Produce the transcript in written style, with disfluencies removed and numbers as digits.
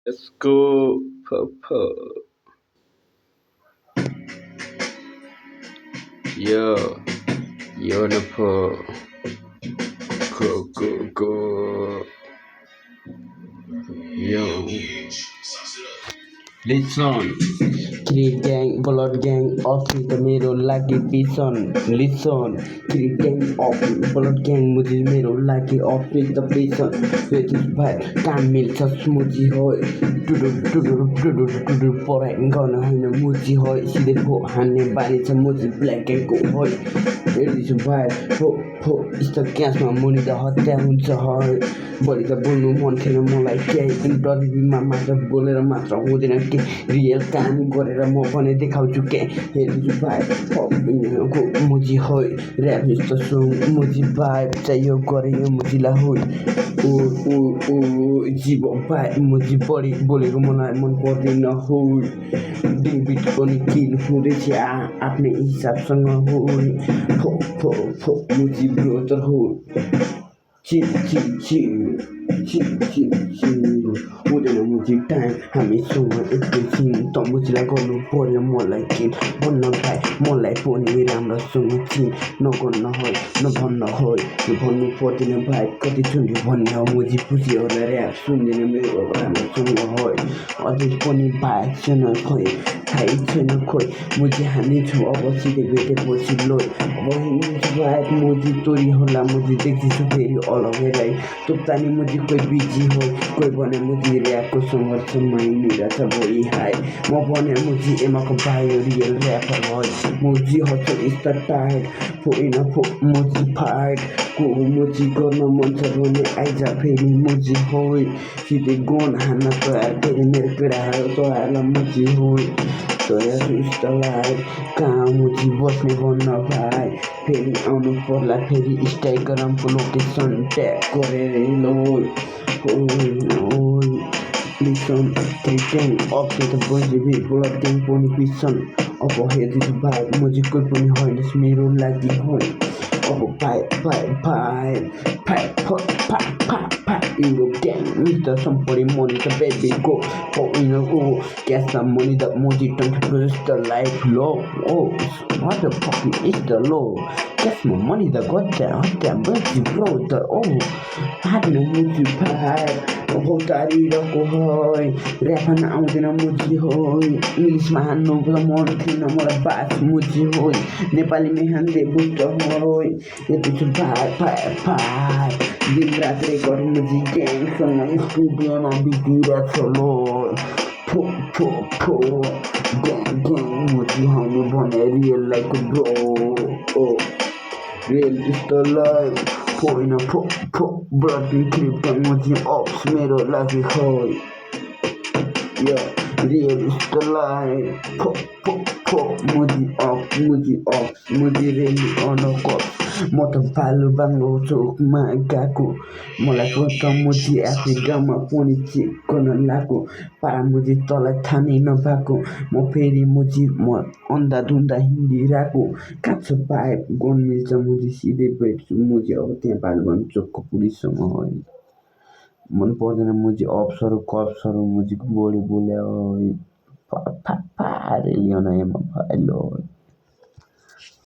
Let's go. Purple. Yo, yo, Nepal. Go, go, go. Yo. Listen. Creed gang, blood gang, off the mirror like a bison. Listen. Creed gang, off blood gang, मुझे मेरो लागि off the bison. With his vibe, can't milk a smoothie hoy. Tudu पराइ गर्न होइन मुजी होय सिधै भो हान्ने बानी छ मुजी ब्ल्याक एन्डको होय हेर्दैछु भाइ हो यस्तो क्यासमा मुनि त हत्या हुन्छ है बढी त बोल्नु मन थिएन मलाई केही इन्टरभ्यूमा मात्र बोलेर मात्र हुँदैन के रियल काम गरेर म पनि देखाउँछु के हेर्दैछु भाइ मुजी होय ऱ्याप जस्तो सङ मुजी भाइ चाहियो गरे यो मुजीलाई होय ओ जीव भाइ मुजी बढी बोलेको मलाई मन पर्दैन होय डेबिट पनि किन हुँदैछ आफ्नै हिसाबसँग होय फो मुजी ब्रोदर होय chill हुँदैन मुजी टाइम हामीसँग एकैछिन त मुजीलाई गर्नु पर्यो मलाई किन भन्न भाइ मलाई पनि राम्रोसँग चिन नगर्न है नभन्न है भन्नु पर्दैन भाइ कतिचोटि भन्ने हो मुजी खुसी होला ऱ्याप सुन्दैन मेरो राम्रोसँग है अझै पनि भाइ छैन खोइ थाहै छैन खोइ मुजी हामी छौँ अब सिधै भेटेपछि लोइ अब हिँड्छु भाइ मुजी तोरी होला मुजी देख्दैछु फेरि अलगै तुप्तानी मुझी कोही बिजी हो कोही भने मुझी ऱ्यापको सङ्घर्षमा हिँडिरहेछ भोलि हाई म भने मुझी एमाको भाइ रियल ऱ्यापर भयो मुझी हसल यस्ता टाइट होइन मुझी फाइट को मुझी गर्न मन छ भने आइज फेरि मुझी होइ सिधै गन हान्न तयार फेरि मेरो केटाहरू तयारलाई मुझी होइ तयार यस्तोलाई कहाँ मुझी बस्ने भन्न भाइ फेरि आउनु पर्ला फेरि इन्स्टाग्रामको लोकेसन ट्याग गरेर लोइ लिसन ट्याङ अफ त बजी ब्लड ट्याङ पनि पिसन अब हेर्दैछु भाइ मुझी कोही पनि होइन मेरो लागि होइ अब भाइ Euro gang, Mr. Somebody money, the baby go. Oh, you know, oh, get some money that Moji don't produce the life low. Oh, what the fuck is the law? Get some money that got there, hot damn, but you blow the oh, having a Moji pie. भौतारिरहेको है ऱ्यापमा आउँदैन मुजी होइ इङ्ग्लिसमा हान्नु मन थिएन मलाई बास मुजी होइ नेपालीमै हान्दै बुझ्छ होइ यति भाइ दिनरात रेकर्ड मुजी ग्याङसँग स्टुडियोमा बितिरहेछ लो फो ग्याङ मुजी हाउनु भने रियल लाइक ब्रो ओ रियल जस्तो लाइक होइन ब्लड क्लिप मुजी अप्स मेरो लागि होइ रियल जस्तो लाइक मुजी अप्स मुजी रेली अनकप म त भालु बाङ्गो चोकमा गएको मलाई त मुजी एफ्रिकामा पनि चेक गर्न लाग्यो पारा मुजी तँलाई थाहा नै नभएको म फेरि मुजी म अन्धाधुन्दा हिँडिरहेको काछ पाए गन मिल्छ मुजी सिधै भेट्छु मुजी अब त्यहाँ भालु बाङ्गो चोकको पुलिससँग है मन पर्दैन मुजी अप्सहरू कप्सहरू मुजीको बढी बोल्यो रेलियन एमा भाइलो